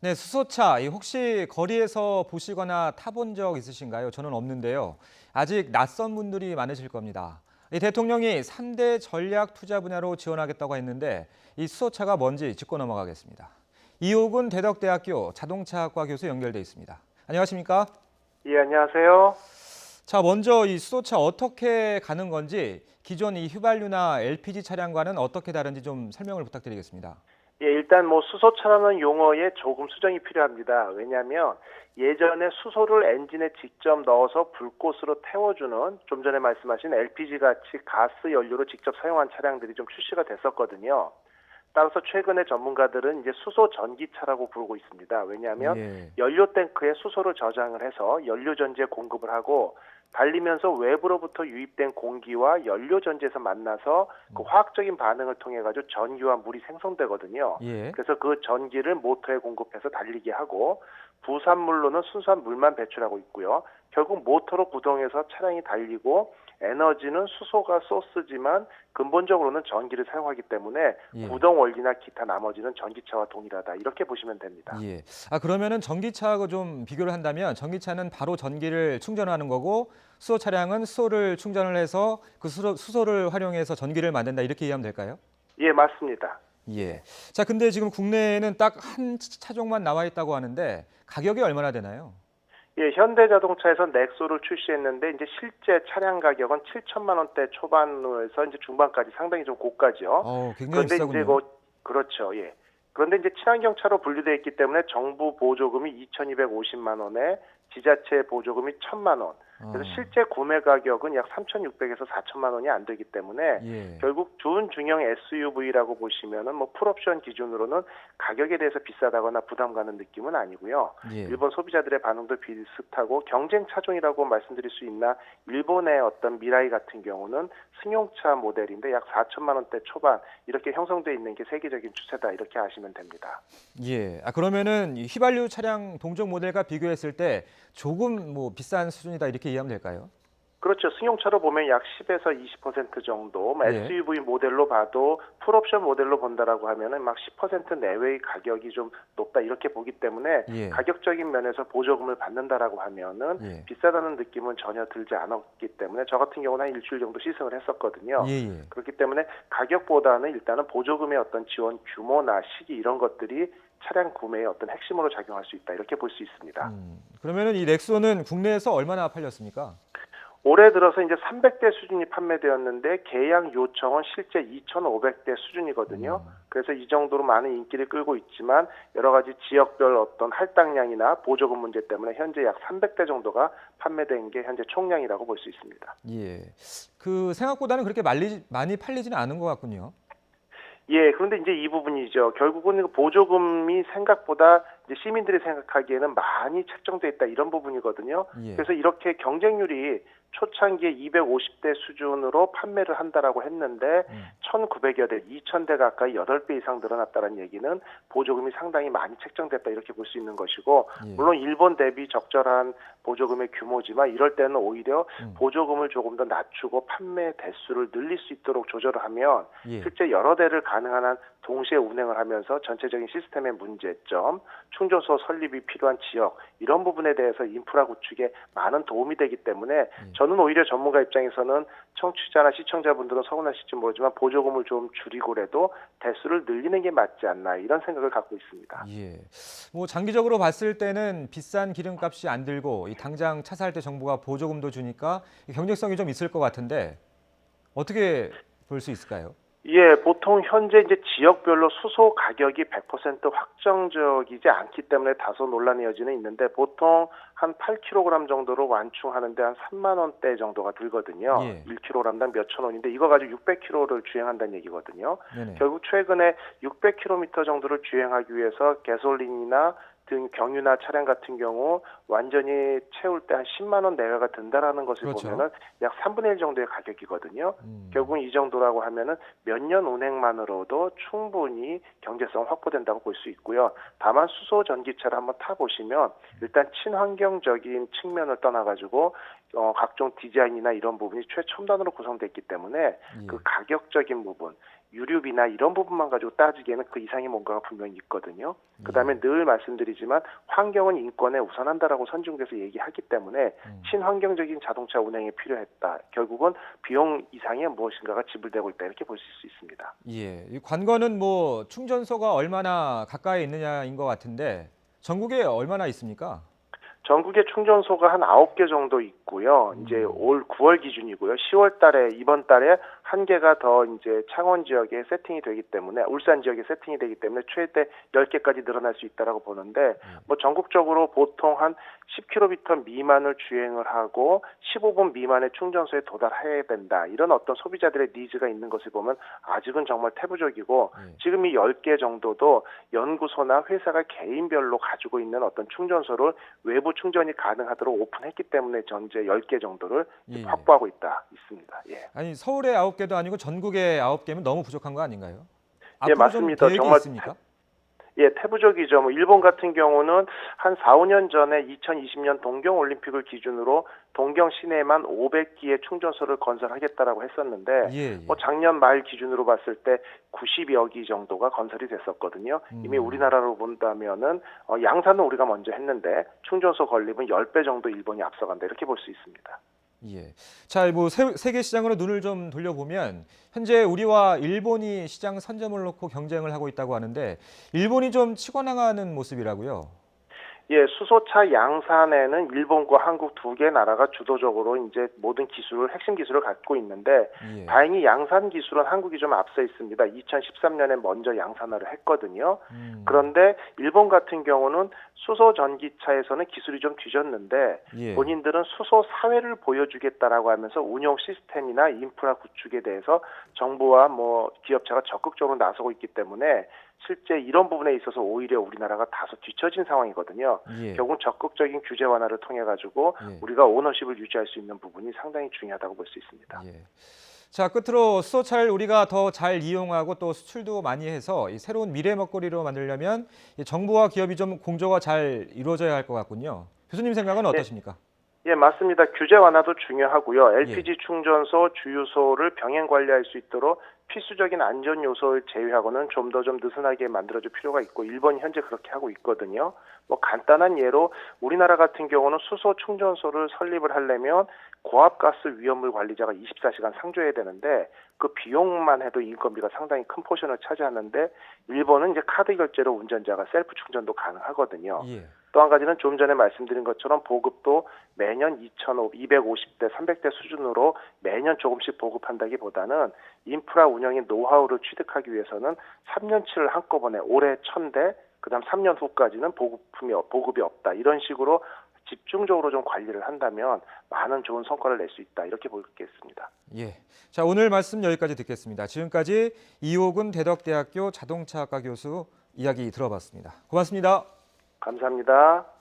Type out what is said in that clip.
네, 수소차 혹시 거리에서 보시거나 타본 적 있으신가요? 저는 없는데요. 아직 낯선 분들이 많으실 겁니다. 이 대통령이 3대 전략 투자 분야로 지원하겠다고 했는데 이 수소차가 뭔지 짚고 넘어가겠습니다. 이호근 대덕대학교 자동차학과 교수 연결돼 있습니다. 안녕하십니까? 예, 안녕하세요. 자, 먼저 이 수소차 어떻게 가는 건지 기존 이 휘발유나 LPG 차량과는 어떻게 다른지 좀 설명을 부탁드리겠습니다. 예, 일단 수소차라는 용어에 조금 수정이 필요합니다. 왜냐하면 예전에 수소를 엔진에 직접 넣어서 불꽃으로 태워주는 좀 전에 말씀하신 LPG 같이 가스 연료로 직접 사용한 차량들이 좀 출시가 됐었거든요. 따라서 최근에 전문가들은 이제 수소 전기차라고 부르고 있습니다. 왜냐하면 예. 연료 탱크에 수소를 저장을 해서 연료 전지에 공급을 하고 달리면서 외부로부터 유입된 공기와 연료 전지에서 만나서 그 화학적인 반응을 통해 가지고 전기와 물이 생성되거든요. 예. 그래서 그 전기를 모터에 공급해서 달리게 하고 부산물로는 순수한 물만 배출하고 있고요. 결국 모터로 구동해서 차량이 달리고 에너지는 수소가 소스지만 근본적으로는 전기를 사용하기 때문에 예. 구동 원리나 기타 나머지는 전기차와 동일하다. 이렇게 보시면 됩니다. 예. 그러면은 전기차하고 좀 비교를 한다면 전기차는 바로 전기를 충전하는 거고 수소 차량은 수소를 충전을 해서 그 수소를 활용해서 전기를 만든다 이렇게 이해하면 될까요? 예, 맞습니다. 예. 자, 근데 지금 국내에는 딱 한 차종만 나와 있다고 하는데 가격이 얼마나 되나요? 예, 현대자동차에서 넥소를 출시했는데 이제 실제 차량 가격은 7천만 원대 초반에서 이제 중반까지 상당히 좀 고가죠. 굉장히 그런데 이제 비싸군요. 그렇죠. 예. 그런데 이제 친환경차로 분류되어 있기 때문에 정부 보조금이 2,250만 원에 지자체 보조금이 1,000만 원. 그래서 어, 실제 구매 가격은 약 3,600에서 4천만 원이 안 되기 때문에 예. 결국 준중형 SUV라고 보시면은 풀옵션 기준으로는 가격에 대해서 비싸다거나 부담 가는 느낌은 아니고요. 예. 일본 소비자들의 반응도 비슷하고 경쟁 차종이라고 말씀드릴 수 있나 일본의 어떤 미라이 같은 경우는 승용차 모델인데 약 4천만 원대 초반 이렇게 형성되어 있는 게 세계적인 추세다 이렇게 아시면 됩니다. 예. 그러면은 이 휘발유 차량 동종 모델과 비교했을 때 조금 비싼 수준이다 이렇게 이해하면 될까요? 그렇죠. 승용차로 보면 약 10에서 20% 정도, 예. SUV 모델로 봐도 풀옵션 모델로 본다라고 하면은 막 10% 내외의 가격이 좀 높다 이렇게 보기 때문에 예. 가격적인 면에서 보조금을 받는다라고 하면은 예. 비싸다는 느낌은 전혀 들지 않았기 때문에 저 같은 경우는 한 일주일 정도 시승을 했었거든요. 예. 그렇기 때문에 가격보다는 일단은 보조금의 어떤 지원 규모나 시기 이런 것들이 차량 구매의 어떤 핵심으로 작용할 수 있다 이렇게 볼 수 있습니다. 그러면은 이 넥소는 국내에서 얼마나 팔렸습니까? 올해 들어서 이제 300대 수준이 판매되었는데 계약 요청은 실제 2,500대 수준이거든요. 그래서 이 정도로 많은 인기를 끌고 있지만 여러 가지 지역별 어떤 할당량이나 보조금 문제 때문에 현재 약 300대 정도가 판매된 게 현재 총량이라고 볼 수 있습니다. 예. 생각보다는 그렇게 많이 팔리지는 않은 것 같군요. 예, 그런데 이제 이 부분이죠. 결국은 그 보조금이 생각보다 이제 시민들이 생각하기에는 많이 책정돼 있다 이런 부분이거든요. 예. 그래서 이렇게 경쟁률이 초창기에 250대 수준으로 판매를 한다라고 했는데 1,900여 대, 2,000대 가까이 8배 이상 늘어났다는 얘기는 보조금이 상당히 많이 책정됐다 이렇게 볼 수 있는 것이고 예. 물론 일본 대비 적절한 보조금의 규모지만 이럴 때는 오히려 보조금을 조금 더 낮추고 판매 대수를 늘릴 수 있도록 조절을 하면 예. 실제 여러 대를 가능한 한 동시에 운행을 하면서 전체적인 시스템의 문제점, 충전소 설립이 필요한 지역 이런 부분에 대해서 인프라 구축에 많은 도움이 되기 때문에 저는 오히려 전문가 입장에서는 청취자나 시청자분들은 서운하실지 모르지만 보조금을 좀 줄이고라도 대수를 늘리는 게 맞지 않나 이런 생각을 갖고 있습니다. 예. 장기적으로 봤을 때는 비싼 기름값이 안 들고 이 당장 차 살 때 정부가 보조금도 주니까 이 경쟁성이 좀 있을 것 같은데 어떻게 볼 수 있을까요? 예, 보통 현재 이제 지역별로 수소 가격이 100% 확정적이지 않기 때문에 다소 논란의 여지는 있는데 보통 한 8kg 정도로 완충하는데 한 3만 원대 정도가 들거든요. 예. 1kg당 몇천 원인데 이거 가지고 600km를 주행한다는 얘기거든요. 네네. 결국 최근에 600km 정도를 주행하기 위해서 가솔린이나 등 경유나 차량 같은 경우 완전히 채울 때 한 10만 원 내외가 든다라는 것을 그렇죠. 보면은 약 3분의 1 정도의 가격이거든요. 음. 결국은 이 정도라고 하면은 몇 년 운행만으로도 충분히 경제성 확보된다고 볼 수 있고요. 다만 수소 전기차를 한번 타보시면 일단 친환경적인 측면을 떠나가지고 각종 디자인이나 이런 부분이 최첨단으로 구성됐기 때문에 예. 그 가격적인 부분 유류비나 이런 부분만 가지고 따지기에는 그 이상의 뭔가가 분명히 있거든요. 그다음에 늘 말씀드리지만 환경은 인권에 우선한다라고 선중돼서 얘기하기 때문에 친환경적인 자동차 운행이 필요했다. 결국은 비용 이상의 무엇인가가 지불되고 있다 이렇게 보실 수 있습니다. 예, 이 관건은 뭐 충전소가 얼마나 가까이 있느냐인 것 같은데 전국에 얼마나 있습니까? 전국에 충전소가 한 9개 정도 있고요. 이제 올 9월 기준이고요. 10월 달에, 이번 달에 한 개가 더 이제 창원 지역에 세팅이 되기 때문에, 울산 지역에 세팅이 되기 때문에 최대 10개까지 늘어날 수 있다라고 보는데, 뭐 전국적으로 보통 한 10km 미만을 주행을 하고 15분 미만의 충전소에 도달해야 된다. 이런 어떤 소비자들의 니즈가 있는 것을 보면 아직은 정말 태부적이고, 지금 이 10개 정도도 연구소나 회사가 개인별로 가지고 있는 어떤 충전소를 외부 충전이 가능하도록 오픈했기 때문에 현재 10개 정도를 확보하고 있습니다. 예. 아니 서울에 9개도 아니고 전국에 9개면 너무 부족한 거 아닌가요? 예, 앞으로 좀 맞습니다. 계획이 정말 있습니까? 예, 태부적이죠. 뭐 일본 같은 경우는 한 4, 5년 전에 2020년 동경 올림픽을 기준으로 동경 시내에만 500기의 충전소를 건설하겠다라고 했었는데 예. 뭐 작년 말 기준으로 봤을 때 90여 기 정도가 건설이 됐었거든요. 이미 우리나라로 본다면은 양산은 우리가 먼저 했는데 충전소 건립은 10배 정도 일본이 앞서간다 이렇게 볼 수 있습니다. 예. 자, 뭐 세계 시장으로 눈을 좀 돌려보면 현재 우리와 일본이 시장 선점을 놓고 경쟁을 하고 있다고 하는데 일본이 좀 치고 나가는 모습이라고요. 예, 수소차 양산에는 일본과 한국 두 개 나라가 주도적으로 이제 모든 기술을, 핵심 기술을 갖고 있는데, 다행히 양산 기술은 한국이 좀 앞서 있습니다. 2013년에 먼저 양산화를 했거든요. 그런데 일본 같은 경우는 수소 전기차에서는 기술이 좀 뒤졌는데, 본인들은 수소 사회를 보여주겠다라고 하면서 운영 시스템이나 인프라 구축에 대해서 정부와 뭐 기업체가 적극적으로 나서고 있기 때문에 실제 이런 부분에 있어서 오히려 우리나라가 다소 뒤처진 상황이거든요. 결국 적극적인 규제 완화를 통해 가지고 우리가 오너십을 유지할 수 있는 부분이 상당히 중요하다고 볼 수 있습니다. 자, 끝으로 수소차를 우리가 더 잘 이용하고 또 수출도 많이 해서 이 새로운 미래 먹거리로 만들려면 정부와 기업이 좀 공조가 잘 이루어져야 할 것 같군요. 교수님 생각은 어떠십니까? 예, 맞습니다. 규제 완화도 중요하고요. LPG 충전소, 주유소를 병행 관리할 수 있도록 필수적인 안전 요소를 제외하고는 좀 더 느슨하게 만들어줄 필요가 있고 일본이 현재 그렇게 하고 있거든요. 뭐 간단한 예로 우리나라 같은 경우는 수소 충전소를 설립을 하려면 고압가스 위험물 관리자가 24시간 상주해야 되는데 그 비용만 해도 인건비가 상당히 큰 포션을 차지하는데 일본은 이제 카드 결제로 운전자가 셀프 충전도 가능하거든요. 또 한 가지는 좀 전에 말씀드린 것처럼 보급도 매년 250대, 300대 수준으로 매년 조금씩 보급한다기보다는 인프라 운영의 노하우를 취득하기 위해서는 3년치를 한꺼번에 올해 1000대, 그다음 3년 후까지는 보급이 없다. 이런 식으로 집중적으로 좀 관리를 한다면 많은 좋은 성과를 낼 수 있다. 이렇게 보겠습니다. 예. 자, 오늘 말씀 여기까지 듣겠습니다. 지금까지 이호근 대덕대학교 자동차학과 교수 이야기 들어봤습니다. 고맙습니다. 감사합니다.